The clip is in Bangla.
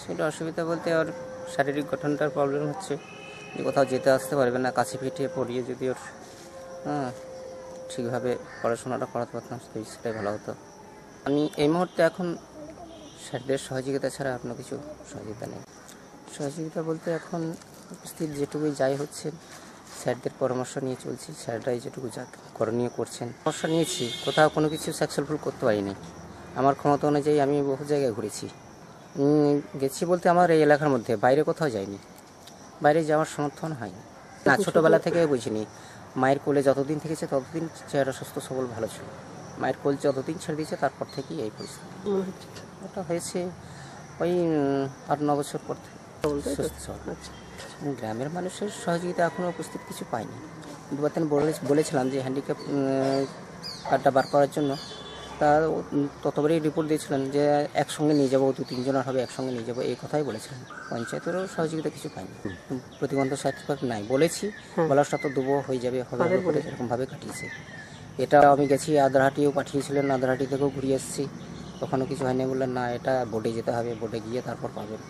সেটা অসুবিধা বলতে ওর শারীরিক গঠনটার প্রবলেম হচ্ছে, যে কোথাও যেতে আসতে পারবে না। কাছে পিঠে পড়িয়ে যদি ওর ঠিকভাবে পড়াশোনাটা করাতে পারতাম সেটাই ভালো হতো। আমি এই মুহূর্তে এখন স্যারদের সহযোগিতা ছাড়া অন্য কিছু সহযোগিতা নেই। সহযোগিতা বলতে এখন উপস্থিত যেটুকুই যাই হচ্ছে স্যারদের পরামর্শ নিয়ে চলছি। স্যাররাই যেটুকু যা করণীয় করছেন, পরামর্শ নিয়েছি, কোথাও কোনো কিছু সাকসেসফুল করতে পারিনি। আমার ক্ষমতা অনুযায়ী আমি বহু জায়গায় ঘুরেছি, গেছি বলতে আমার এই এলাকার মধ্যে, বাইরে কোথাও যাইনি। বাইরে যাওয়ার সমর্থন হয়নি না, ছোটোবেলা থেকে বুঝিনি। মায়ের কোলে যতদিন থেকেছে ততদিন চেহারা সুস্থ সবল ভালো ছিল। মায়ের কোল যতদিন ছেড়ে দিয়েছে তারপর থেকেই এই পরিস্থিতি। ওটা হয়েছে ওই 8-9 বছর পর থেকে। গ্রামের মানুষের সহযোগিতা এখনও উপস্থিত কিছু পাইনি। দুবার বলেছিলাম যে হ্যান্ডিক্যাপ কার্ডটা বার করার জন্য, তা ততবারই রিপোর্ট দিয়েছিলেন যে একসঙ্গে নিয়ে যাবো, 2-3 জনের হবে একসঙ্গে নিয়ে যাবো, এই কথাই বলেছিলেন। পঞ্চায়েতেরও সহযোগিতা কিছু পাইনি। প্রতিবন্ধ সার্টিফিকেট নাই বলেছি, বলাটা তো দেবো, হয়ে যাবে হবে করে এরকমভাবে কাটিয়েছে। এটা আমি গেছি আদ্রাহাটিও পাঠিয়েছিলেন, আদ্রাহাটি থেকেও ঘুরিয়ে এসেছি, তখনও কিছু হয়নি। বললেন না, এটা বোর্ডে যেতে হবে, বোর্ডে গিয়ে তারপর পাবেন।